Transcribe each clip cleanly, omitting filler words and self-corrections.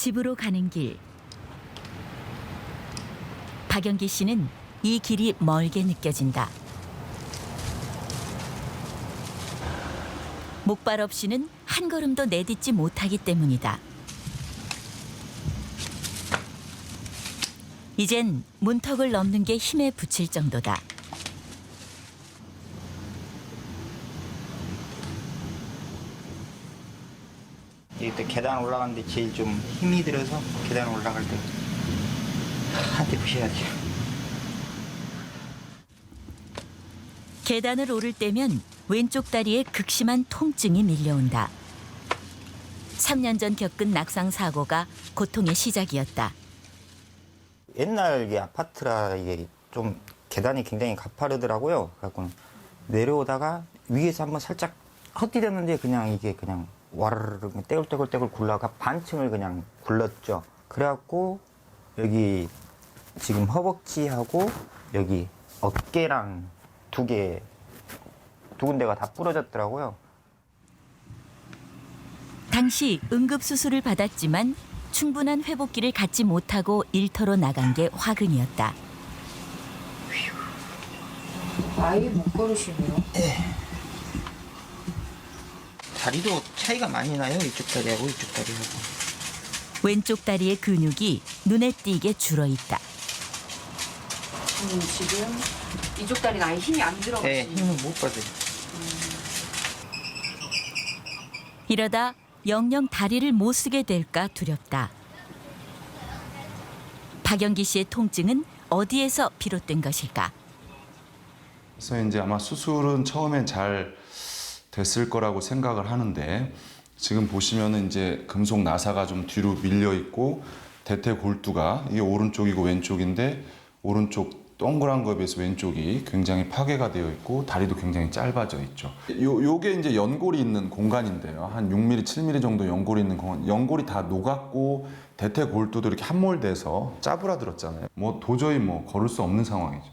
집으로 가는 길. 박영기 씨는 이 길이 멀게 느껴진다. 목발 없이는 한 걸음도 내딛지 못하기 때문이다. 이젠 문턱을 넘는 게 힘에 부칠 정도다. 이때 계단 올라가는데 제일 좀 힘이 들어서 계단 올라갈 때 한테 부셔야지. 계단을 오를 때면 왼쪽 다리에 극심한 통증이 밀려온다. 3년 전 겪은 낙상 사고가 고통의 시작이었다. 옛날 이 아파트라 이게 좀 계단이 굉장히 가파르더라고요. 그래갖고 내려오다가 위에서 한번 살짝 헛디뎠는데 그냥 이게 그냥 와르르 떼굴떼굴 굴러가 반층을 그냥 굴렀죠. 그래갖고 여기 지금 허벅지하고 여기 어깨랑 두 군데가 다 부러졌더라고요. 당시 응급수술을 받았지만 충분한 회복기를 갖지 못하고 일터로 나간 게 화근이었다. 아예 못 걸으시네요. 다리도 차이가 많이 나요. 이쪽 다리하고 이쪽 다리하고. 왼쪽 다리의 근육이 눈에 띄게 줄어있다. 지금 이쪽 다리는 아예 힘이 안 들어가시네요. 네, 힘을 못 받아요. 이러다 영영 다리를 못 쓰게 될까 두렵다. 박영기 씨의 통증은 어디에서 비롯된 것일까? 그래서 이제 아마 수술은 처음엔 잘 됐을 거라고 생각을 하는데 지금 보시면은 이제 금속 나사가 좀 뒤로 밀려 있고 대퇴골두가 이게 오른쪽이고 왼쪽인데 오른쪽 동그란 거에 비해서 왼쪽이 굉장히 파괴가 되어 있고 다리도 굉장히 짧아져 있죠. 요게 이제 연골이 있는 공간인데요. 한 6mm, 7mm 정도 연골이 있는 공간. 연골이 다 녹았고 대퇴골두도 이렇게 함몰돼서 짜부라들었잖아요. 뭐 도저히 뭐 걸을 수 없는 상황이죠.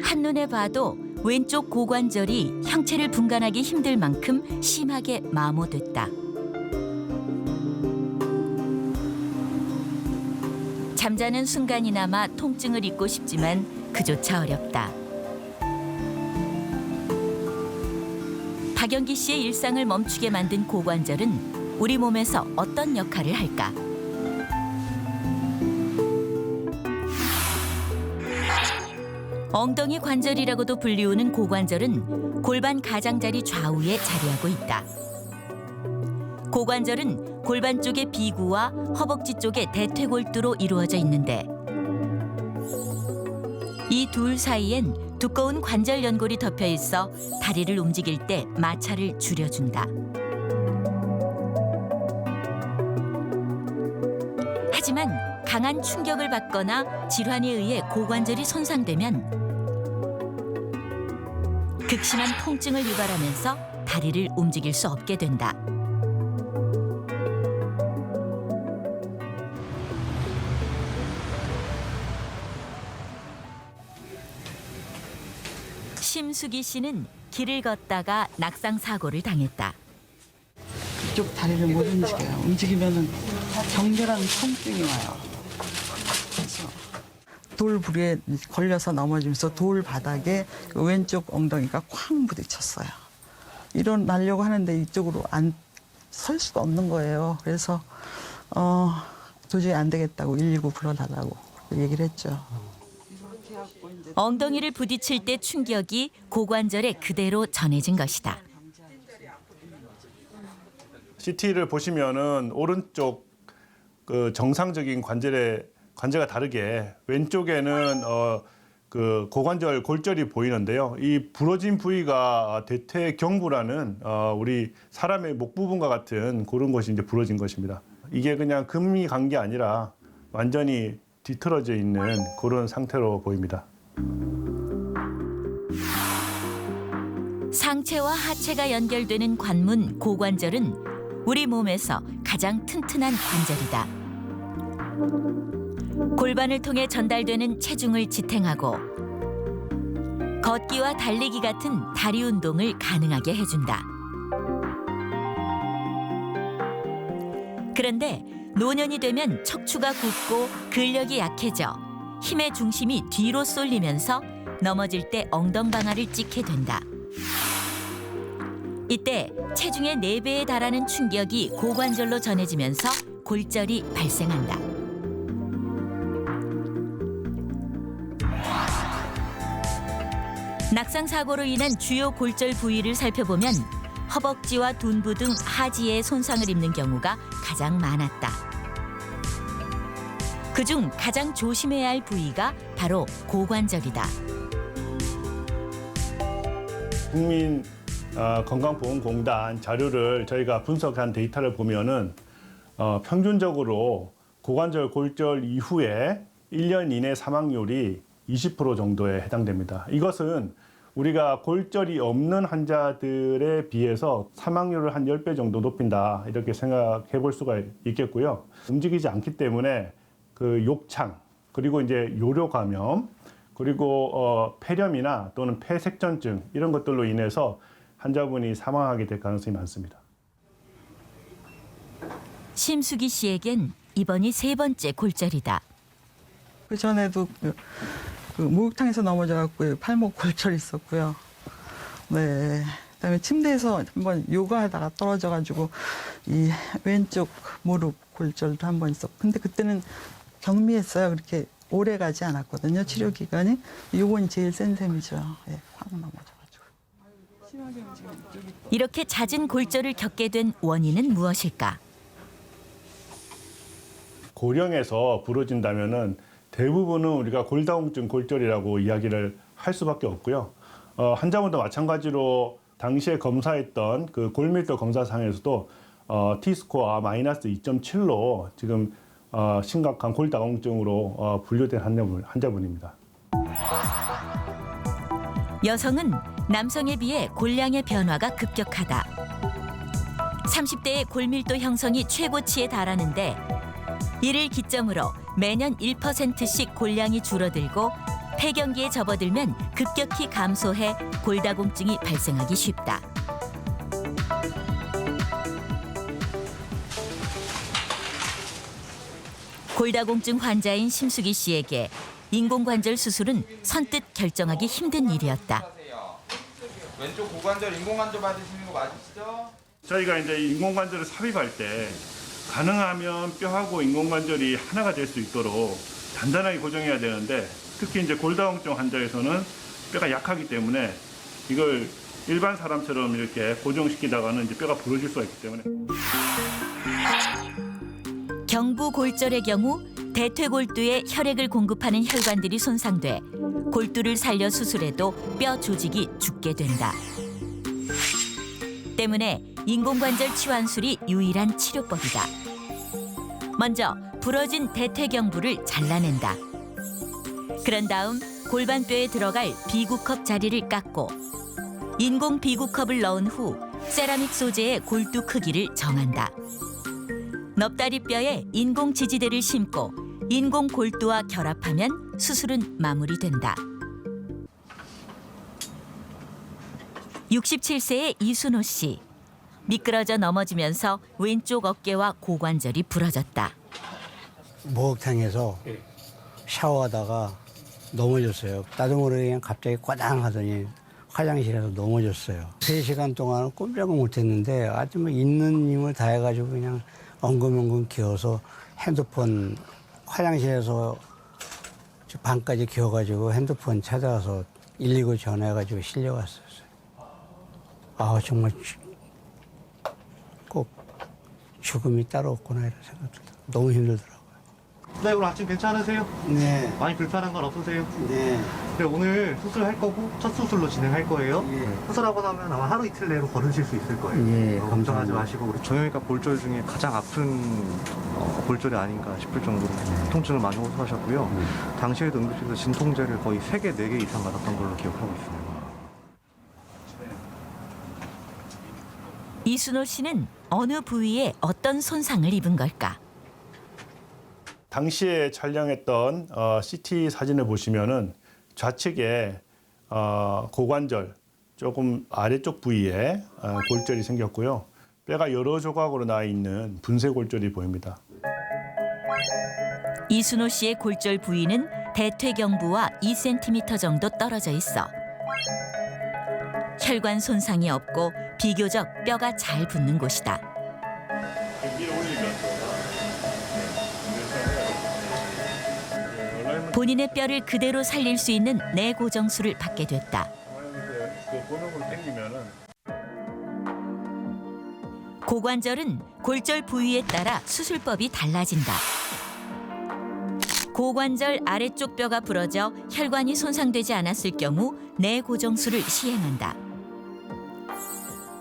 한눈에 봐도 왼쪽 고관절이 형체를 분간하기 힘들 만큼 심하게 마모됐다. 잠자는 순간이나마 통증을 잊고 싶지만 그조차 어렵다. 박영기 씨의 일상을 멈추게 만든 고관절은 우리 몸에서 어떤 역할을 할까? 엉덩이 관절이라고도 불리우는 고관절은 골반 가장자리 좌우에 자리하고 있다. 고관절은 골반 쪽의 비구와 허벅지 쪽의 대퇴골두로 이루어져 있는데 이 둘 사이엔 두꺼운 관절 연골이 덮여 있어 다리를 움직일 때 마찰을 줄여준다. 하지만 강한 충격을 받거나 질환에 의해 고관절이 손상되면 극심한 통증을 유발하면서 다리를 움직일 수 없게 된다. 심수기 씨는 길을 걷다가 낙상 사고를 당했다. 이쪽 다리를 못 움직여요. 움직이면은 격렬한 통증이 와요. 그래서 돌부리에 걸려서 넘어지면서 돌 바닥에 그 왼쪽 엉덩이가 쾅 부딪혔어요. 일어나려고 하는데 이쪽으로 안 설 수가 없는 거예요. 그래서 도저히 안 되겠다고 119 불러달라고 얘기를 했죠. 엉덩이를 부딪힐 때 충격이 고관절에 그대로 전해진 것이다. CT를 보시면은 오른쪽 그 정상적인 관절과 다르게 왼쪽에는 그 고관절 골절이 보이는데요. 이 부러진 부위가 대퇴경부라는 우리 사람의 목 부분과 같은 그런 것이 이제 부러진 것입니다. 이게 그냥 금이 간 게 아니라 완전히 뒤틀어져 있는 그런 상태로 보입니다. 상체와 하체가 연결되는 관문 고관절은 우리 몸에서 가장 튼튼한 관절이다. 골반을 통해 전달되는 체중을 지탱하고 걷기와 달리기 같은 다리 운동을 가능하게 해준다. 그런데 노년이 되면 척추가 굳고 근력이 약해져 힘의 중심이 뒤로 쏠리면서 넘어질 때 엉덩방아를 찢게 된다. 이때 체중의 4배에 달하는 충격이 고관절로 전해지면서 골절이 발생한다. 낙상 사고로 인한 주요 골절 부위를 살펴보면 허벅지와 둔부 등 하지에 손상을 입는 경우가 가장 많았다. 그중 가장 조심해야 할 부위가 바로 고관절이다. 국민 건강보험공단 자료를 저희가 분석한 데이터를 보면은 평균적으로 고관절 골절 이후에 1년 이내 사망률이 20% 정도에 해당됩니다. 이것은 우리가 골절이 없는 환자들에 비해서 사망률을 한 10배 정도 높인다 이렇게 생각해 볼 수가 있겠고요. 움직이지 않기 때문에 그 욕창 그리고 이제 요로 감염 그리고 폐렴이나 또는 폐색전증 이런 것들로 인해서 환자분이 사망하게 될 가능성이 많습니다. 심수기 씨에겐 이번이 3번째 골절이다. 그 전에도 그 목욕탕에서 넘어져갖고 팔목 골절이 있었고요. 네. 그다음에 침대에서 한번 요가하다가 떨어져가지고 이 왼쪽 무릎 골절도 한번 있었고, 근데 그때는 경미했어요. 그렇게 오래 가지 않았거든요. 치료 기간이. 요건 제일 센 셈이죠. 네, 확 넘어져가지고. 심하게 움직이면 이쪽이. 이렇게 잦은 골절을 겪게 된 원인은 무엇일까? 고령에서 부러진다면은 대부분은 우리가 골다공증 골절이라고 이야기를 할 수밖에 없고요. 환자분도 마찬가지로 당시에 검사했던 그 골밀도 검사상에서도 T스코어 마이너스 2.7로 지금 심각한 골다공증으로 분류된 환자분입니다. 여성은 남성에 비해 골량의 변화가 급격하다. 30대의 골밀도 형성이 최고치에 달하는데 이를 기점으로 매년 1%씩 골량이 줄어들고 폐경기에 접어들면 급격히 감소해 골다공증이 발생하기 쉽다. 골다공증 환자인 심수기 씨에게 인공관절 수술은 선뜻 결정하기 힘든 일이었다. 왼쪽 고관절 인공관절 받으시는 거 맞으시죠? 저희가 이제 인공관절을 삽입할 때 가능하면 뼈하고 인공관절이 하나가 될 수 있도록 단단하게 고정해야 되는데 특히 이제 골다공증 환자에서는 뼈가 약하기 때문에 이걸 일반 사람처럼 이렇게 고정시키다가는 이제 뼈가 부러질 수가 있기 때문에 경부 골절의 경우 대퇴골두에 혈액을 공급하는 혈관들이 손상돼 골두를 살려 수술해도 뼈 조직이 죽게 된다. 때문에 인공관절 치환술이 유일한 치료법이다. 먼저 부러진 대퇴경부를 잘라낸다. 그런 다음 골반뼈에 들어갈 비구컵 자리를 깎고 인공 비구컵을 넣은 후 세라믹 소재의 골두 크기를 정한다. 넙다리뼈에 인공 지지대를 심고 인공 골두와 결합하면 수술은 마무리된다. 67세의 이순호 씨. 미끄러져 넘어지면서 왼쪽 어깨와 고관절이 부러졌다. 목욕탕에서 샤워하다가 넘어졌어요. 나도 모르게 그냥 갑자기 꽈당 하더니 화장실에서 넘어졌어요. 3시간 동안 꼼짝을 못했는데 아주 뭐 있는 힘을 다해가지고 그냥 엉금엉금 기어서 핸드폰 화장실에서 방까지 기어가지고 핸드폰 찾아와서 119 전화해가지고 실려왔었어요. 아 정말 꼭 죽음이 따로 없구나 이런 생각도 너무 힘들더라고요. 네, 오늘 아침 괜찮으세요? 네. 많이 불편한 건 없으세요? 네. 네, 오늘 수술할 거고 첫 수술로 진행할 거예요. 예. 수술하고 나면 아마 하루 이틀 내로 걸으실 수 있을 거예요. 예, 걱정하지 감사합니다. 마시고 우리 정형외과 골절 중에 가장 아픈 골절이 아닌가 싶을 정도로 통증을 많이 호소하셨고요. 당시에도 응급실에서 진통제를 거의 3개, 4개 이상 받았던 걸로 기억하고 있습니다. 이순호 씨는 어느 부위에 어떤 손상을 입은 걸까? 당시에 촬영했던 CT 사진을 보시면은 좌측에 고관절 조금 아래쪽 부위에 골절이 생겼고요. 뼈가 여러 조각으로 나 있는 분쇄골절이 보입니다. 이순호 씨의 골절 부위는 대퇴경부와 2cm 정도 떨어져 있어 혈관 손상이 없고 비교적 뼈가 잘 붙는 곳이다. 본인의 뼈를 그대로 살릴 수 있는 뇌고정술을 받게 됐다. 고관절은 골절 부위에 따라 수술법이 달라진다. 고관절 아래쪽 뼈가 부러져 혈관이 손상되지 않았을 경우 뇌고정술을 시행한다.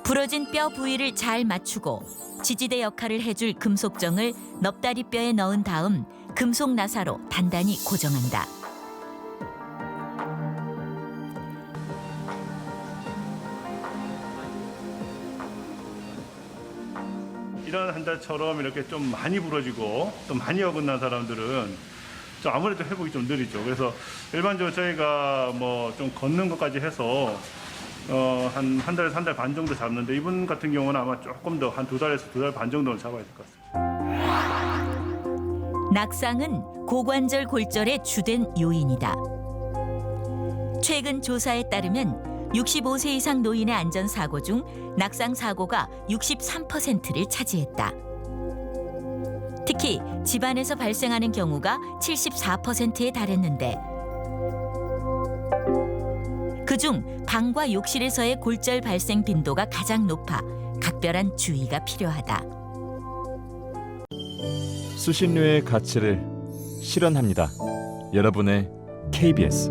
부러진 뼈 부위를 잘 맞추고 지지대 역할을 해줄 금속정을 넙다리뼈에 넣은 다음 금속 나사로 단단히 고정한다. 이런 환자처럼 이렇게 좀 많이 부러지고 또 많이 어긋난 사람들은 좀 아무래도 회복이 좀 느리죠. 그래서 일반적으로 저희가 뭐 좀 걷는 것까지 해서 한 달에서 한 달 반 정도 잡는데 이분 같은 경우는 아마 조금 더 한 2달에서 2달 반 정도는 잡아야 될 것 같습니다. 낙상은 고관절 골절의 주된 요인이다. 최근 조사에 따르면 65세 이상 노인의 안전사고 중 낙상 사고가 63%를 차지했다. 특히 집안에서 발생하는 경우가 74%에 달했는데 그중 방과 욕실에서의 골절 발생 빈도가 가장 높아 각별한 주의가 필요하다. 수신료의 가치를 실현합니다. 여러분의 KBS